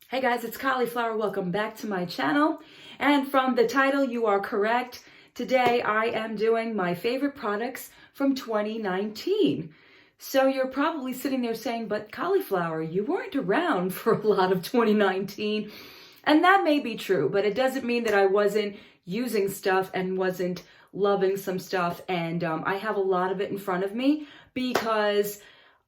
Hey guys, it's Cauliflower. Welcome back to my channel. And from the title, you are correct. Today I am doing my favorite products from 2019. So you're probably sitting there saying, but Cauliflower, you weren't around for a lot of 2019. And that may be true, but it doesn't mean that I wasn't using stuff and wasn't loving some stuff. And I have a lot of it in front of me because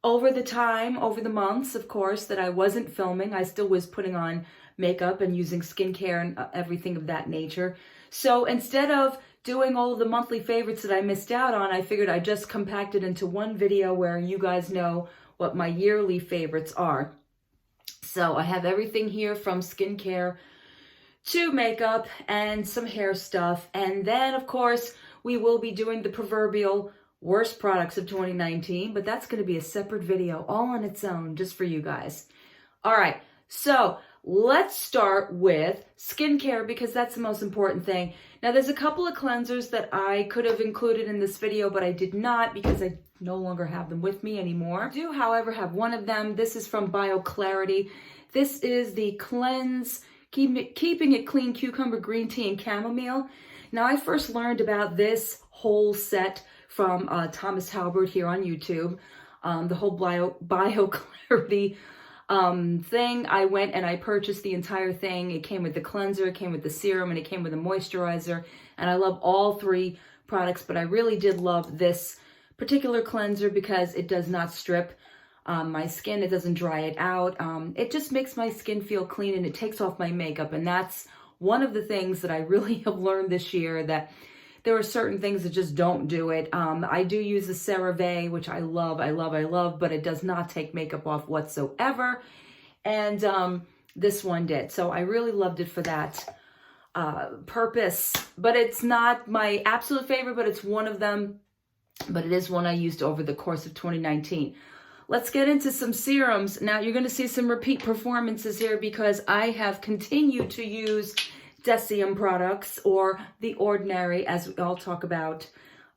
over the months, of course, that I wasn't filming, I still was putting on makeup and using skincare and everything of that nature. So instead of doing all of the monthly favorites that I missed out on, I figured I'd just compact it into one video where you guys know what my yearly favorites are. So I have everything here from skincare to makeup and some hair stuff. And then, of course, we will be doing the proverbial worst products of 2019, but that's going to be a separate video all on its own just for you guys. All right, so let's start with skincare because that's the most important thing. Now, there's a couple of cleansers that I could have included in this video, but I did not because I no longer have them with me anymore. I do, however, have one of them. This is from BioClarity. This is the Cleanse Keeping It Clean Cucumber Green Tea and Chamomile. Now, I first learned about this whole set from Thomas Halbert here on YouTube, the whole BioClarity thing. I went and I purchased the entire thing. It came with the cleanser, it came with the serum, and it came with a moisturizer. And I love all three products, but I really did love this particular cleanser because it does not strip my skin. It doesn't dry it out. It just makes my skin feel clean and it takes off my makeup. And that's one of the things that I really have learned this year, that there are certain things that just don't do it. I do use the CeraVe, which I love, but it does not take makeup off whatsoever. And this one did. So I really loved it for that purpose. But it's not my absolute favorite, but it's one of them. But it is one I used over the course of 2019. Let's get into some serums. Now, you're going to see some repeat performances here because I have continued to use Deciem products, or The Ordinary, as we all talk about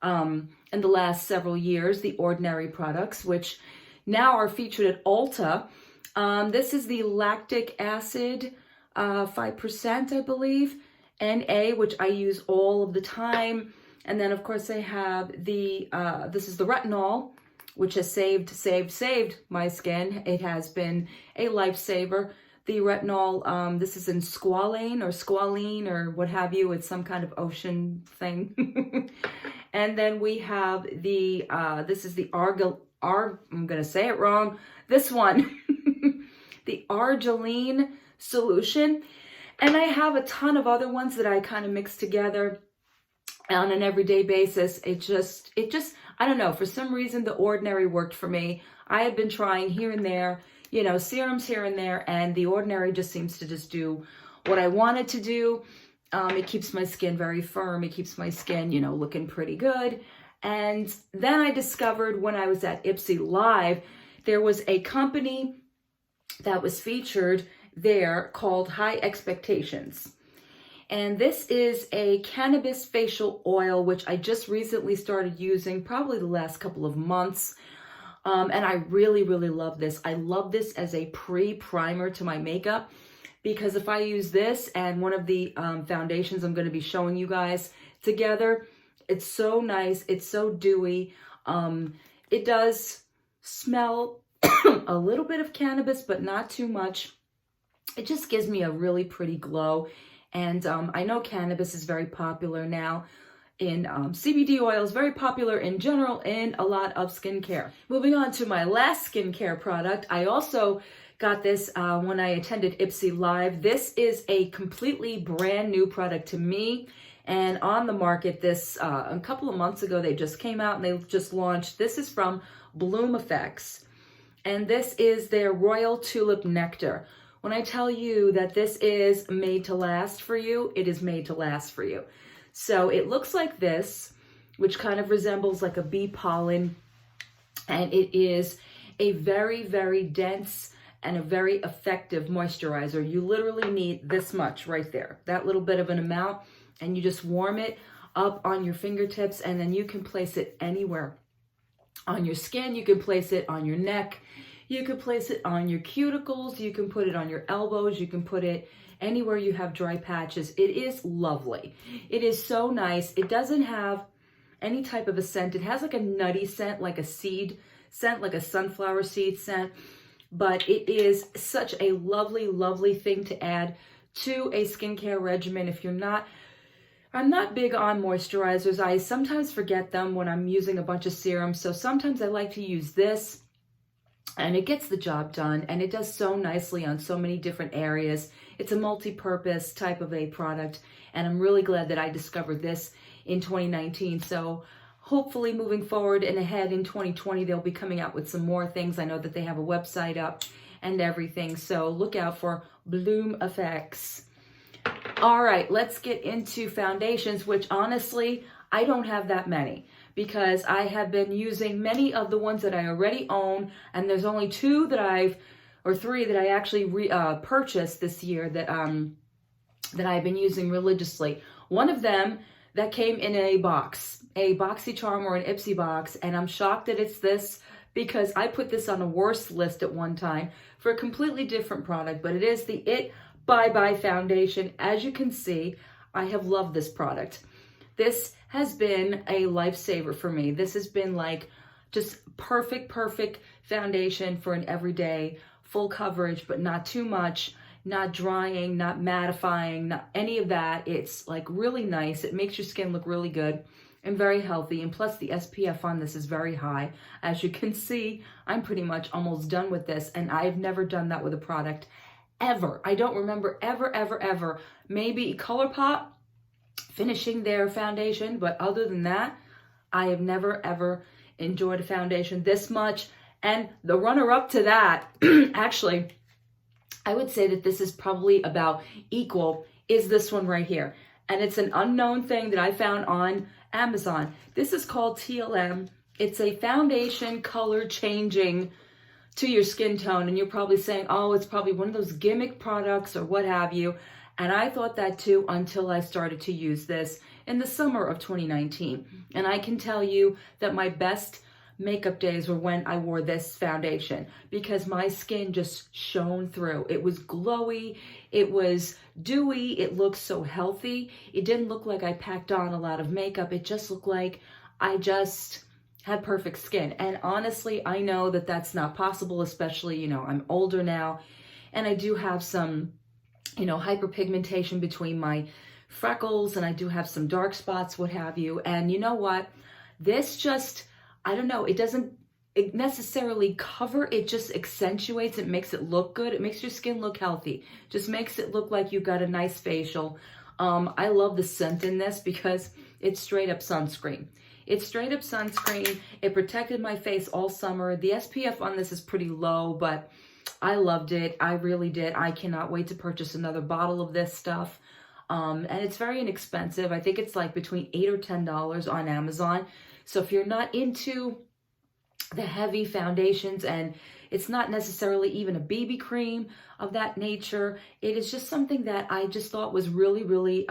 in the last several years, The Ordinary products, which now are featured at Ulta. This is the lactic acid, 5%, I believe, NA, which I use all of the time. And then, of course, I have this is the retinol, which has saved my skin. It has been a lifesaver. The retinol, this is in squalene or what have you. It's some kind of ocean thing. And then we have the, this is the I'm going to say it wrong. This one, the Argiline solution. And I have a ton of other ones that I kind of mix together on an everyday basis. It just, I don't know, for some reason, The Ordinary worked for me. I had been trying here and there, you know, serums here and there, and The Ordinary just seems to just do what I want it to do. It keeps my skin very firm. It keeps my skin, you know, looking pretty good. And then I discovered when I was at Ipsy Live, there was a company that was featured there called High Expectations. And this is a cannabis facial oil, which I just recently started using, probably the last couple of months. And I really, really love this. I love this as a pre-primer to my makeup because if I use this and one of the foundations I'm going to be showing you guys together, it's so nice. It's so dewy. It does smell a little bit of cannabis, but not too much. It just gives me a really pretty glow. And I know cannabis is very popular now in CBD oil is very popular in general in a lot of skincare. Moving on to my last skincare product, I also got this when I attended Ipsy Live. This is a completely brand new product to me and on the market. This a couple of months ago, they just came out and they just launched. This is from Bloom Effects, and this is their Royal Tulip Nectar. When I tell you that this is made to last for you, it is made to last for you. So it looks like this, which kind of resembles like a bee pollen. And it is a very, very dense and a very effective moisturizer. You literally need this much right there, that little bit of an amount, and you just warm it up on your fingertips, and then you can place it anywhere on your skin. You can place it on your neck. You could place it on your cuticles. You can put it on your elbows. You can put it anywhere you have dry patches. It is lovely. It is so nice. It doesn't have any type of a scent. It has like a nutty scent, like a seed scent, like a sunflower seed scent. But it is such a lovely, lovely thing to add to a skincare regimen. If you're not, I'm not big on moisturizers. I sometimes forget them when I'm using a bunch of serums. So sometimes I like to use this, and it gets the job done, and it does so nicely on so many different areas. It's a multi-purpose type of a product, and I'm really glad that I discovered this in 2019. So hopefully moving forward and ahead in 2020, they'll be coming out with some more things. I know that they have a website up and everything, so look out for Bloom Effects. All right, let's get into foundations, which honestly, I don't have that many because I have been using many of the ones that I already own, and there's only three that I actually purchased this year that I've been using religiously. One of them that came in a box, a BoxyCharm or an Ipsy box, and I'm shocked that it's this because I put this on a worst list at one time for a completely different product, but it is the It Bye Bye Foundation. As you can see, I have loved this product. This has been a lifesaver for me. This has been like just perfect foundation for an everyday, full coverage, but not too much, not drying, not mattifying, not any of that. It's like really nice. It makes your skin look really good and very healthy. And plus the SPF on this is very high. As you can see, I'm pretty much almost done with this, and I've never done that with a product ever. I don't remember ever, maybe ColourPop finishing their foundation, but other than that, I have never ever enjoyed a foundation this much. And the runner-up to that, actually, I would say that this is probably about equal, is this one right here. And it's an unknown thing that I found on Amazon. This is called TLM. It's a foundation color changing to your skin tone, and you're probably saying, oh, it's probably one of those gimmick products or what have you. And I thought that too until I started to use this in the summer of 2019. And I can tell you that my best makeup days were when I wore this foundation because my skin just shone through. It was glowy, it was dewy, it looked so healthy. It didn't look like I packed on a lot of makeup. It just looked like I just had perfect skin. And honestly, I know that that's not possible, especially, I'm older now, and I do have some, hyperpigmentation between my freckles, and I do have some dark spots, what have you. And you know what? This just, I don't know, it doesn't necessarily cover, it just accentuates, it makes it look good. It makes your skin look healthy. Just makes it look like you got a nice facial. I love the scent in this because it's straight up sunscreen. It's straight up sunscreen. It protected my face all summer. The SPF on this is pretty low, but I loved it. I really did. I cannot wait to purchase another bottle of this stuff. And it's very inexpensive. I think it's like between $8 or $10 on Amazon. So if you're not into the heavy foundations, and it's not necessarily even a BB cream of that nature, it is just something that I just thought was really,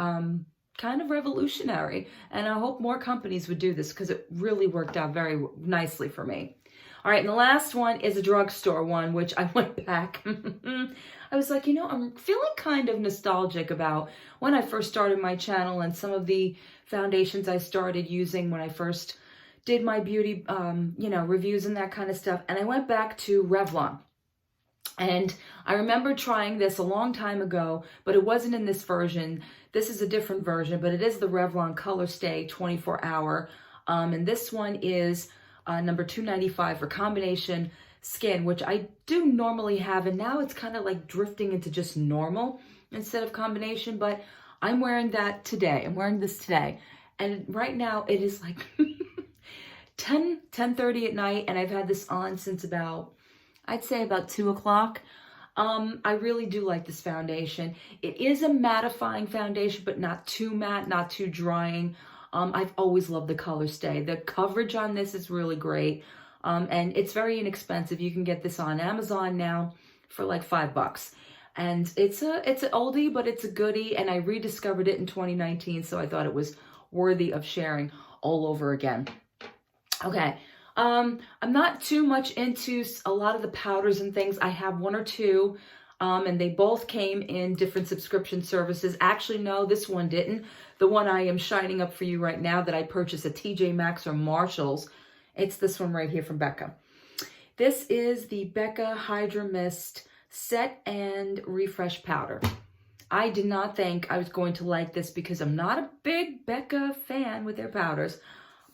kind of revolutionary. And I hope more companies would do this because it really worked out very nicely for me. All right, and the last one is a drugstore one, which I went back. I was like, I'm feeling kind of nostalgic about when I first started my channel and some of the foundations I started using when I first did my beauty, reviews and that kind of stuff. And I went back to Revlon. And I remember trying this a long time ago, but it wasn't in this version. This is a different version, but it is the Revlon Color Stay 24 Hour. And this one is number 295 for combination skin, which I do normally have. And now it's kind of like drifting into just normal instead of combination, but I'm wearing that today. I'm wearing this today. And right now it is like 10:30 at night, and I've had this on since I'd say about 2 o'clock. I really do like this foundation. It is a mattifying foundation, but not too matte, not too drying. I've always loved the Color Stay. The coverage on this is really great. And it's very inexpensive. You can get this on Amazon now for like $5. And it's an oldie, but it's a goodie. And I rediscovered it in 2019, so I thought it was worthy of sharing all over again. Okay, I'm not too much into a lot of the powders and things. I have one or two, and they both came in different subscription services. Actually, no, this one didn't. The one I am shining up for you right now that I purchased at TJ Maxx or Marshall's, it's this one right here from Becca. This is the Becca Hydra Mist Set and Refresh Powder. I did not think I was going to like this because I'm not a big Becca fan with their powders,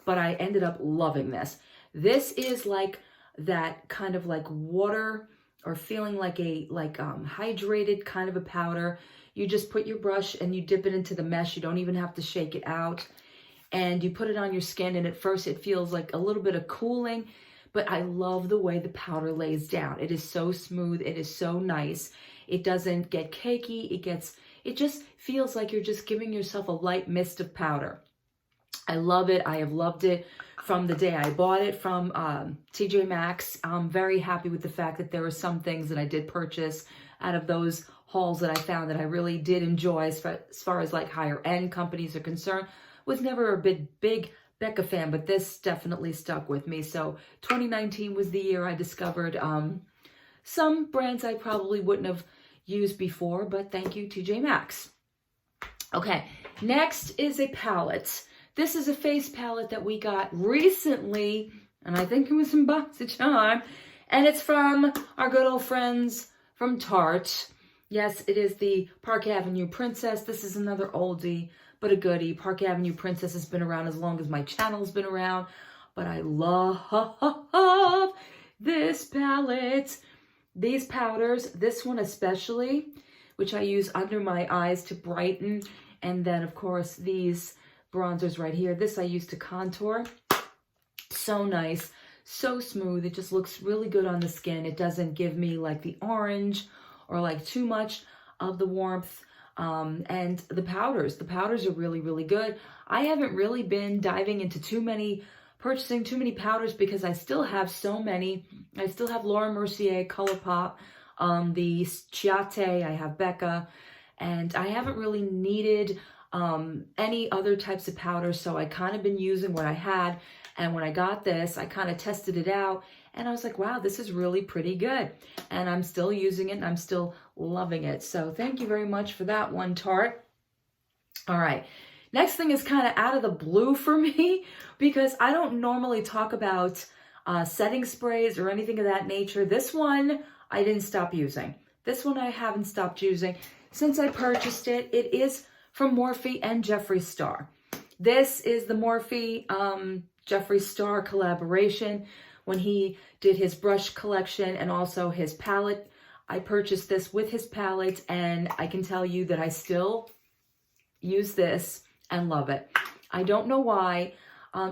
but I ended up loving this. This is like that kind of like water or feeling like a hydrated kind of a powder. You just put your brush and you dip it into the mesh. You don't even have to shake it out. And you put it on your skin, and at first it feels like a little bit of cooling, but I love the way the powder lays down. It is so smooth. It is so nice. It doesn't get cakey. It just feels like you're just giving yourself a light mist of powder. I love it. I have loved it from the day I bought it from TJ Maxx. I'm very happy with the fact that there were some things that I did purchase out of those hauls that I found that I really did enjoy as far as like higher end companies are concerned. Was never a big Becca fan, but this definitely stuck with me. So 2019 was the year I discovered some brands I probably wouldn't have used before, but thank you, TJ Maxx. Okay, next is a palette. This is a face palette that we got recently, and I think it was in boxage time, and it's from our good old friends from Tarte. Yes, it is the Park Avenue Princess. This is another oldie, but a goodie. Park Avenue Princess has been around as long as my channel's been around, but I love this palette. These powders, this one especially, which I use under my eyes to brighten, and then of course these bronzers right here. This I use to contour. So nice, so smooth. It just looks really good on the skin. It doesn't give me like the orange or like too much of the warmth. And the powders are really, really good. I haven't really been diving into purchasing too many powders because I still have so many. I still have Laura Mercier ColourPop, the Chiate, I have Becca, and I haven't really needed any other types of powders, so I kind of been using what I had. And when I got this, I kind of tested it out, and I was like, wow, this is really pretty good. And I'm still using it, and I'm still loving it. So thank you very much for that one, Tarte. All right. Next thing is kind of out of the blue for me because I don't normally talk about setting sprays or anything of that nature. This one I didn't stop using. This one I haven't stopped using since I purchased it. It is from Morphe and Jeffree Star. This is the Morphe Jeffree Star collaboration. When he did his brush collection and also his palette, I purchased this with his palette, and I can tell you that I still use this and love it. I don't know why.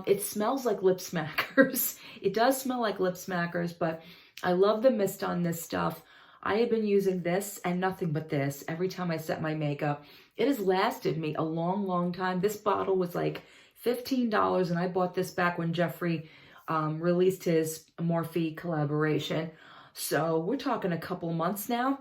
It smells like lip smackers. It does smell like lip smackers, but I love the mist on this stuff. I have been using this and nothing but this every time I set my makeup. It has lasted me a long, long time. This bottle was like $15, and I bought this back when Jeffree released his Morphe collaboration. So we're talking a couple months now,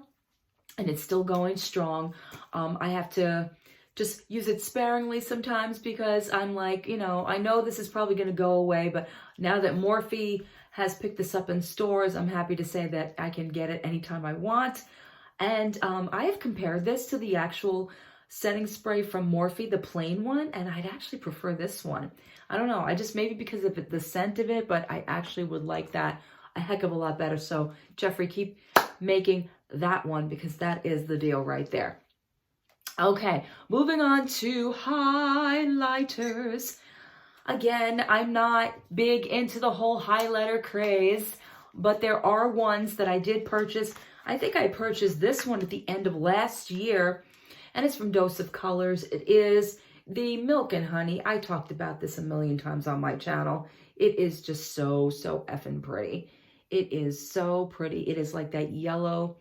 and it's still going strong. I have to just use it sparingly sometimes because I'm like, I know this is probably going to go away, but now that Morphe has picked this up in stores, I'm happy to say that I can get it anytime I want. And I have compared this to the actual setting spray from Morphe, the plain one, and I'd actually prefer this one. I don't know, I just maybe because of the scent of it, but I actually would like that a heck of a lot better. So Jeffree, keep making that one because that is the deal right there. Okay, moving on to highlighters. Again, I'm not big into the whole highlighter craze, but there are ones that I did purchase. I think I purchased this one at the end of last year, and it's from Dose of Colors. It is the Milk and Honey. I talked about this a million times on my channel. It is just so effing pretty. It is so pretty. It is like that yellow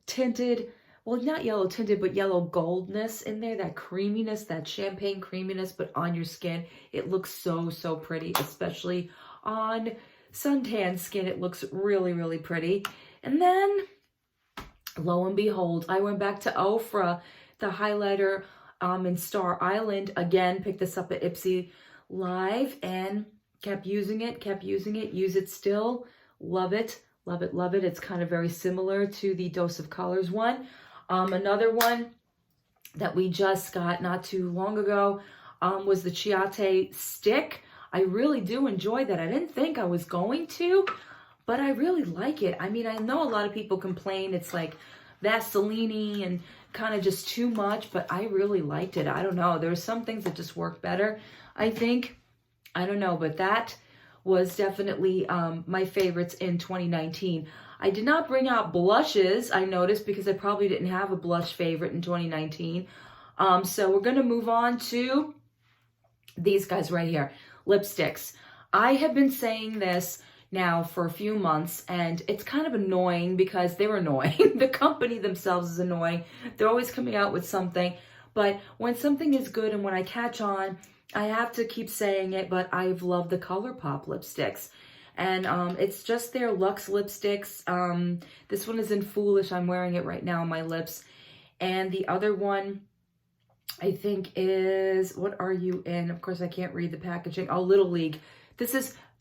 tinted, well, not yellow tinted, but yellow goldness in there, that creaminess, that champagne creaminess, but on your skin. It looks so pretty, especially on suntan skin. It looks really, really pretty. And then, lo and behold, I went back to Ofra, the highlighter in Star Island. Again, picked this up at Ipsy Live, and kept using it, use it still. Love it, love it, love it. It's kind of very similar to the Dose of Colors one. Another one that we just got not too long ago was the Chiate stick. I really do enjoy that. I didn't think I was going to, but I really like it. I mean, I know a lot of people complain it's like Vaseline and kind of just too much, but I really liked it. I don't know. There's some things that just work better, I think. I don't know, but that was definitely my favorites in 2019. I did not bring out blushes, I noticed, because I probably didn't have a blush favorite in 2019. So we're going to move on to these guys right here, lipsticks. I have been saying this now for a few months, and it's kind of annoying because they're annoying. The company themselves is annoying. They're always coming out with something. But when something is good and when I catch on, I have to keep saying it, but I've loved the ColourPop lipsticks. And it's just their Luxe lipsticks. This one is in Foolish. I'm wearing it right now on my lips. And the other one, I think is, what are you in? Of course, I can't read the packaging. Oh, Little League.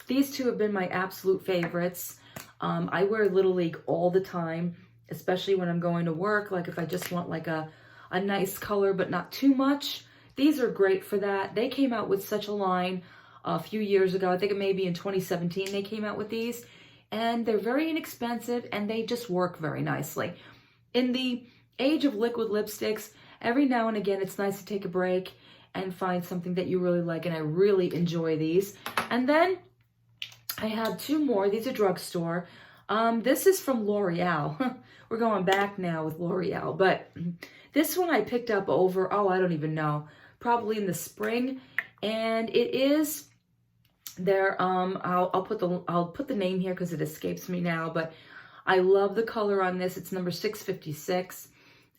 These two have been my absolute favorites. I wear Little League all the time, especially when I'm going to work. Like if I just want like a nice color, but not too much. These are great for that. They came out with such a line a few years ago. I think it may be in 2017 they came out with these. And they're very inexpensive and they just work very nicely. In the age of liquid lipsticks, every now and again it's nice to take a break and find something that you really like. And I really enjoy these. And then I have two more. These are drugstore. This is from L'Oreal. We're going back now with L'Oreal. But this one I picked up over, I don't even know, probably in the spring. And it is their, I'll put the name here because it escapes me now. But I love the color on this. It's number 656.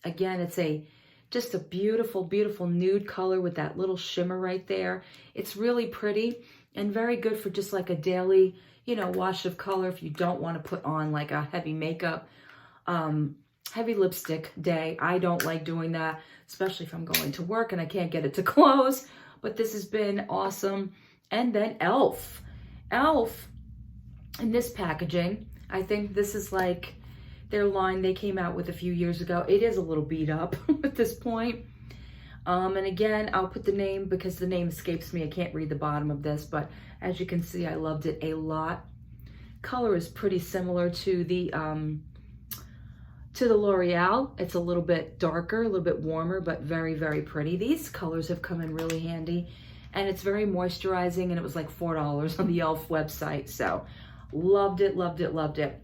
Again, it's just a beautiful, beautiful nude color with that little shimmer right there. It's really pretty and very good for just like a daily, wash of color if you don't want to put on like a heavy makeup, heavy lipstick day. I don't like doing that, especially if I'm going to work and I can't get it to close. But this has been awesome. And then e.l.f. e.l.f. in this packaging, I think this is like their line they came out with a few years ago. It is a little beat up at this point. And again, I'll put the name because the name escapes me. I can't read the bottom of this, but as you can see, I loved it a lot. Color is pretty similar to the L'Oreal. It's a little bit darker, a little bit warmer, but very, very pretty. These colors have come in really handy, and it's very moisturizing, and it was like $4 on the e.l.f. website. So loved it, loved it, loved it.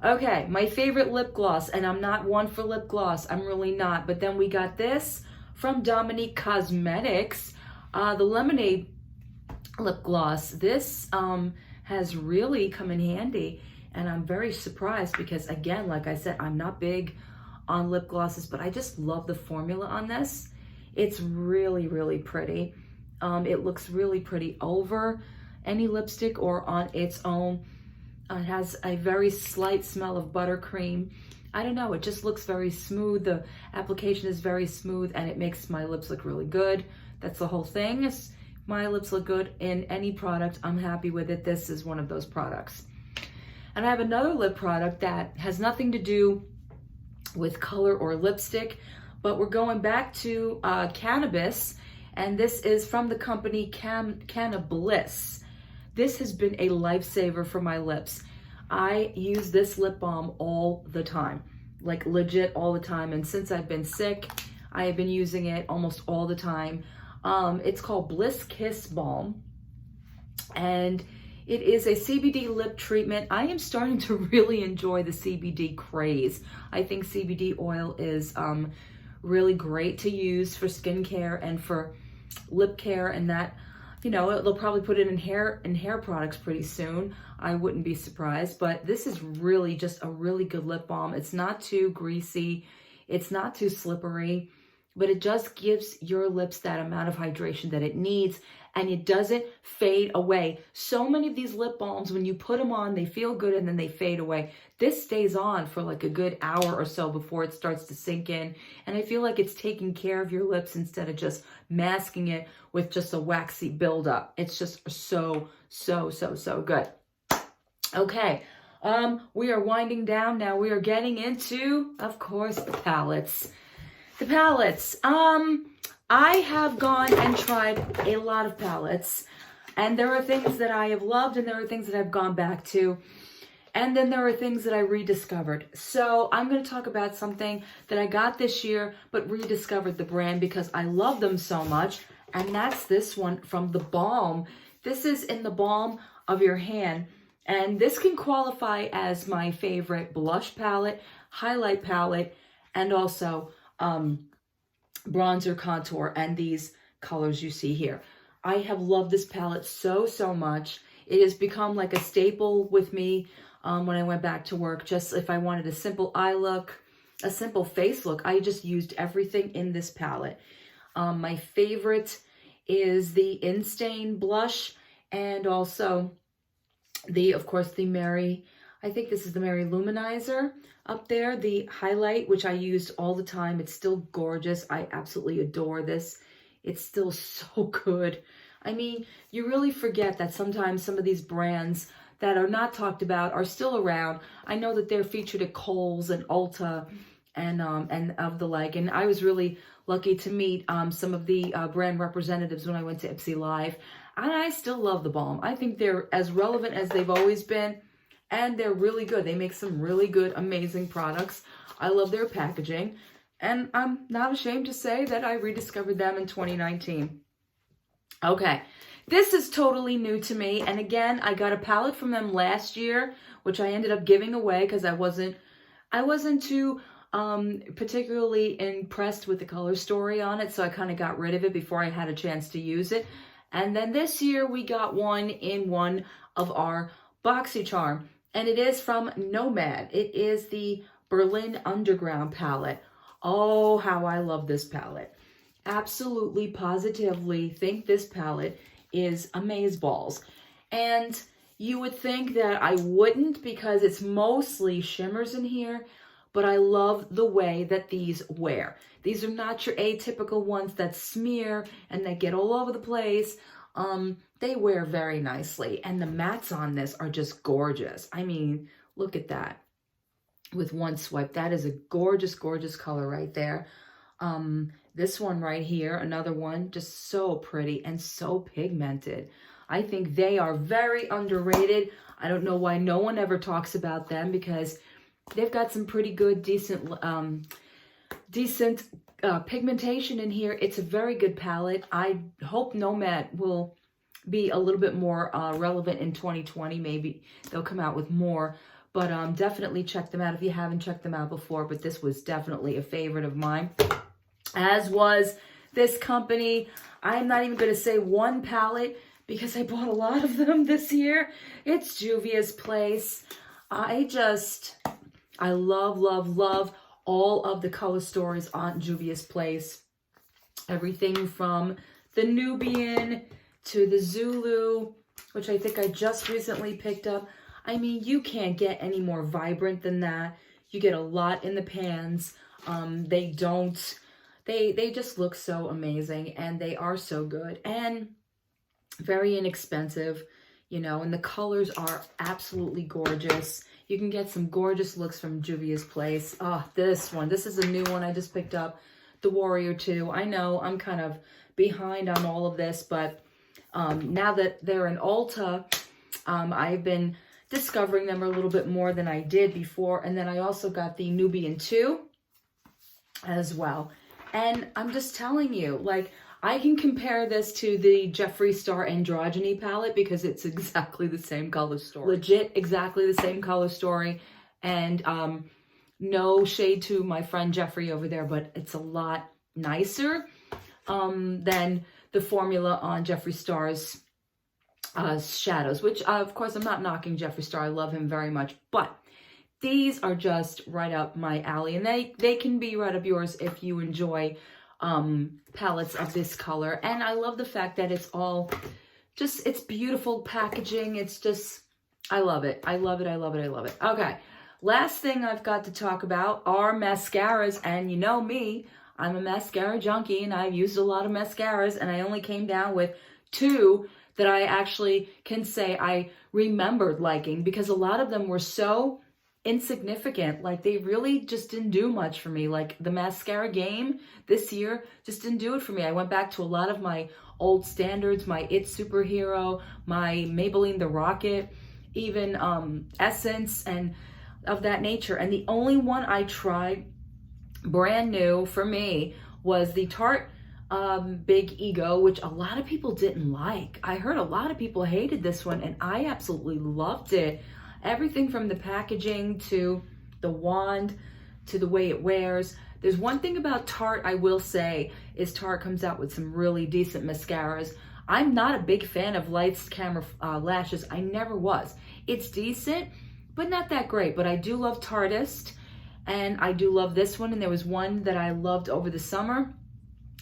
Okay, my favorite lip gloss, and I'm not one for lip gloss. I'm really not. But then we got this from Dominique Cosmetics, the Lemonade lip gloss. This has really come in handy, and I'm very surprised because, again, like I said, I'm not big on lip glosses, but I just love the formula on this. It's really, really pretty. It looks really pretty over any lipstick or on its own. It has a very slight smell of buttercream. I don't know, it just looks very smooth. The application is very smooth and it makes my lips look really good. That's the whole thing. My lips look good in any product. I'm happy with it. This is one of those products. And I have another lip product that has nothing to do with color or lipstick, but we're going back to cannabis, and this is from the company Cannabliss. This has been a lifesaver for my lips. I use this lip balm all the time, like legit all the time. And since I've been sick, I have been using it almost all the time. It's called Bliss Kiss Balm, and it is a CBD lip treatment. I am starting to really enjoy the CBD craze. I think CBD oil is really great to use for skincare and for lip care, and that, they'll probably put it in hair products pretty soon. I wouldn't be surprised, but this is really just a really good lip balm. It's not too greasy. It's not too slippery. but it just gives your lips that amount of hydration that it needs, and it doesn't fade away. So many of these lip balms, when you put them on, they feel good and then they fade away. This stays on for like a good hour or so before it starts to sink in, and I feel like it's taking care of your lips instead of just masking it with just a waxy buildup. It's just so good. Okay, we are winding down now. We are getting into, of course, the palettes. The palettes. I have gone and tried a lot of palettes, and there are things that I have loved and there are things that I've gone back to, and then there are things that I rediscovered. So I'm going to talk about something that I got this year but rediscovered the brand because I love them so much, and that's this one from the Balm. This is in the palm of your hand, and this can qualify as my favorite blush palette, highlight palette, and also bronzer, contour, and these colors you see here. I have loved this palette so much. It has become like a staple with me when I went back to work. Just if I wanted a simple eye look, a simple face look, I just used everything in this palette. My favorite is the Instain blush, and also of course, the Mary, I think this is the Mary Luminizer up there, the highlight, which I used all the time. It's still gorgeous. I absolutely adore this. It's still so good. I mean, you really forget that sometimes some of these brands that are not talked about are still around. I know that they're featured at Kohl's and Ulta and of the like. And I was really lucky to meet some of the brand representatives when I went to Ipsy Live. And I still love the Balm. I think they're as relevant as they've always been. And they're really good. They make some really good, amazing products. I love their packaging. And I'm not ashamed to say that I rediscovered them in 2019. Okay, this is totally new to me. And again, I got a palette from them last year, which I ended up giving away because I wasn't too particularly impressed with the color story on it. So I kind of got rid of it before I had a chance to use it. And then this year we got one in one of our BoxyCharm. And it is from Nomad. It is the Berlin Underground palette. Oh, how I love this palette. Absolutely, positively think this palette is amazeballs. And you would think that I wouldn't because it's mostly shimmers in here, but I love the way that these wear. These are not your atypical ones that smear and that get all over the place. They wear very nicely, and the mattes on this are just gorgeous. I mean, look at that. With one swipe, that is a gorgeous, gorgeous color right there. This one right here, another one, just so pretty and so pigmented. I think they are very underrated. I don't know why no one ever talks about them because they've got some pretty good, decent pigmentation in here. It's a very good palette. I hope Nomad will be a little bit more relevant in 2020. Maybe they'll come out with more, but definitely check them out if you haven't checked them out before. But this was definitely a favorite of mine, as was this company. I'm not even going to say one palette because I bought a lot of them this year. It's Juvia's Place. I love all of the color stories on Juvia's Place. Everything from the Nubian to the Zulu, which I think I just recently picked up. I mean, you can't get any more vibrant than that. You get a lot in the pans. They just look so amazing, and they are so good and very inexpensive, you know, and the colors are absolutely gorgeous. You can get some gorgeous looks from Juvia's Place. Oh, this is a new one I just picked up, the Warrior 2. I know I'm kind of behind on all of this, but now that they're in Ulta, I've been discovering them a little bit more than I did before. And then I also got the Nubian 2 as well. And I'm just telling you, like, I can compare this to the Jeffree Star Androgyny palette because it's exactly the same color story. Legit, exactly the same color story. And no shade to my friend Jeffree over there, but it's a lot nicer than the formula on Jeffree Star's shadows, which of course I'm not knocking Jeffree Star. I love him very much, but these are just right up my alley, and they can be right up yours if you enjoy palettes of this color. And I love the fact that it's all just, it's beautiful packaging. It's just, I love it. I love it. I love it. I love it. Okay. Last thing I've got to talk about are mascaras. And you know me, I'm a mascara junkie and I've used a lot of mascaras, and I only came down with 2 that I actually can say I remembered liking, because a lot of them were so insignificant. Like, they really just didn't do much for me. Like, the mascara game this year just didn't do it for me. I went back to a lot of my old standards, my It Superhero, my Maybelline The Rocket, even Essence and of that nature. And the only one I tried brand new for me was the Tarte Big Ego, which a lot of people didn't like. I heard a lot of people hated this one, and I absolutely loved it. Everything from the packaging to the wand to the way it wears. There's one thing about Tarte I will say, is Tarte comes out with some really decent mascaras. I'm not a big fan of Lights Camera Lashes. I never was. It's decent, but not that great. But I do love Tarteist, and I do love this one. And there was one that I loved over the summer.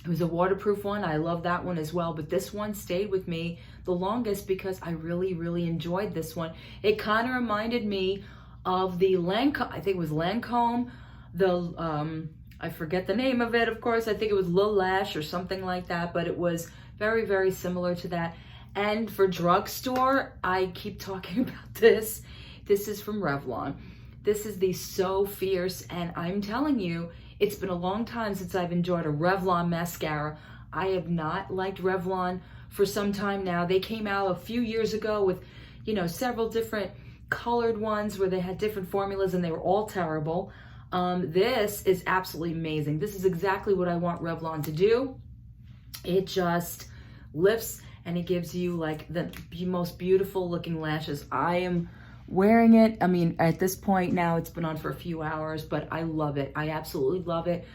It was a waterproof one. I love that one as well. But this one stayed with me the longest because I really, really enjoyed this one. It kind of reminded me of the Lancome, I think it was Lancome, the, I forget the name of it, of course. I think it was Lil Lash or something like that, but it was very, very similar to that. And for drugstore, I keep talking about this. This is from Revlon. This is the So Fierce, and I'm telling you, it's been a long time since I've enjoyed a Revlon mascara. I have not liked Revlon for some time now. They came out a few years ago with, you know, several different colored ones where they had different formulas and they were all terrible. This is absolutely amazing. This is exactly what I want Revlon to do. It just lifts and it gives you like the most beautiful looking lashes. I am wearing it. I mean, at this point now, it's been on for a few hours, but I love it. I absolutely love it.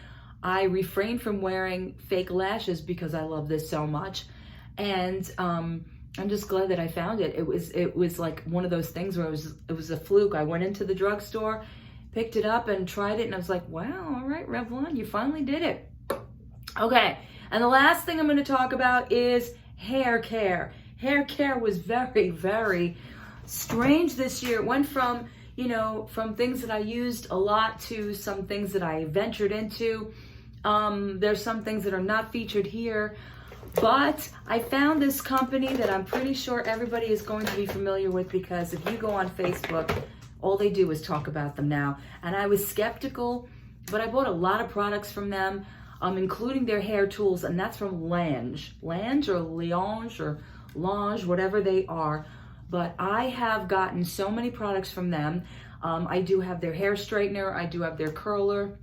I refrain from wearing fake lashes because I love this so much. And I'm just glad that I found it. It was like one of those things where it was a fluke. I went into the drugstore, picked it up and tried it, and I was like, wow, all right, Revlon, you finally did it. Okay, and the last thing I'm going to talk about is hair care. Hair care was very, very strange this year. It went from, you know, from things that I used a lot to some things that I ventured into. There's some things that are not featured here, but I found this company that I'm pretty sure everybody is going to be familiar with, because if you go on Facebook, all they do is talk about them now. And I was skeptical, but I bought a lot of products from them, including their hair tools, and that's from Lange or Leonge or Lange, whatever they are. But I have gotten so many products from them. I do have their hair straightener, I do have their curler,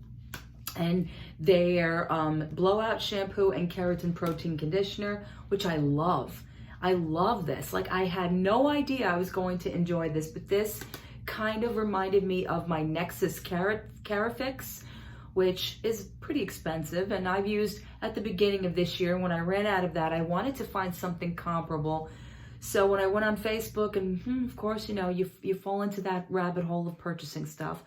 and their blowout shampoo and keratin protein conditioner, which I love. I love this. Like, I had no idea I was going to enjoy this, but this kind of reminded me of my Nexus Carafix, which is pretty expensive, and I've used at the beginning of this year. When I ran out of that, I wanted to find something comparable. So when I went on Facebook, and of course, you know, you fall into that rabbit hole of purchasing stuff,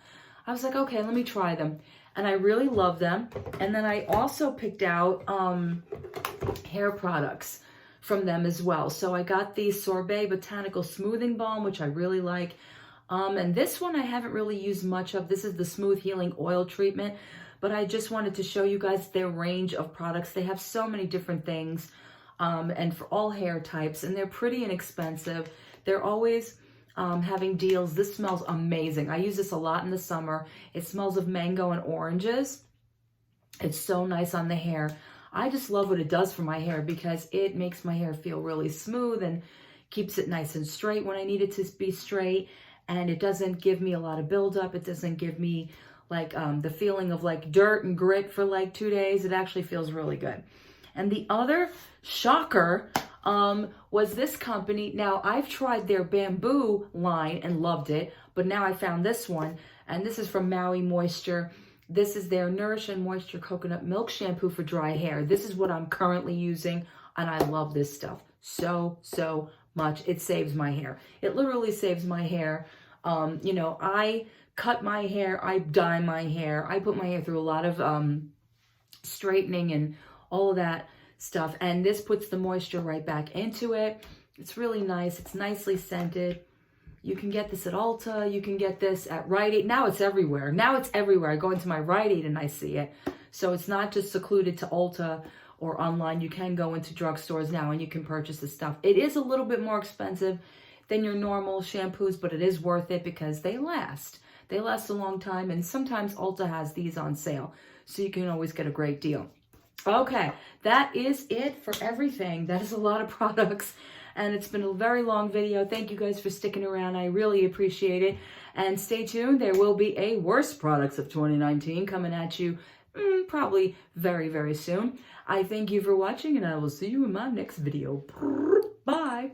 I was like, okay, let me try them. And I really love them. And then I also picked out hair products from them as well. So I got the Sorbet Botanical Smoothing Balm, which I really like. And this one I haven't really used much of. This is the Smooth Healing Oil Treatment. But I just wanted to show you guys their range of products. They have so many different things. And for all hair types, and they're pretty inexpensive. They're always having deals. This smells amazing. I use this a lot in the summer. It smells of mango and oranges. It's so nice on the hair. I just love what it does for my hair, because it makes my hair feel really smooth and keeps it nice and straight when I need it to be straight. And it doesn't give me a lot of buildup. It doesn't give me like the feeling of like dirt and grit for like 2 days. It actually feels really good. And the other shocker was this company. Now, I've tried their bamboo line and loved it, but now I found this one, and this is from Maui Moisture. This is their Nourish and Moisture Coconut Milk Shampoo for dry hair. This is what I'm currently using, and I love this stuff so, so much. It saves my hair. It literally saves my hair. You know, I cut my hair, I dye my hair, I put my hair through a lot of straightening and all of that stuff. And this puts the moisture right back into it. It's really nice. It's nicely scented. You can get this at Ulta. You can get this at Rite Aid. Now it's everywhere. Now it's everywhere. I go into my Rite Aid and I see it. So it's not just secluded to Ulta or online. You can go into drugstores now and you can purchase this stuff. It is a little bit more expensive than your normal shampoos, but it is worth it because they last. They last a long time, and sometimes Ulta has these on sale, so you can always get a great deal. Okay, that is it for everything. That is a lot of products, and it's been a very long video. Thank you guys for sticking around. I really appreciate it. And stay tuned. There will be a worst products of 2019 coming at you probably very, very soon. I thank you for watching, and I will see you in my next video. Bye.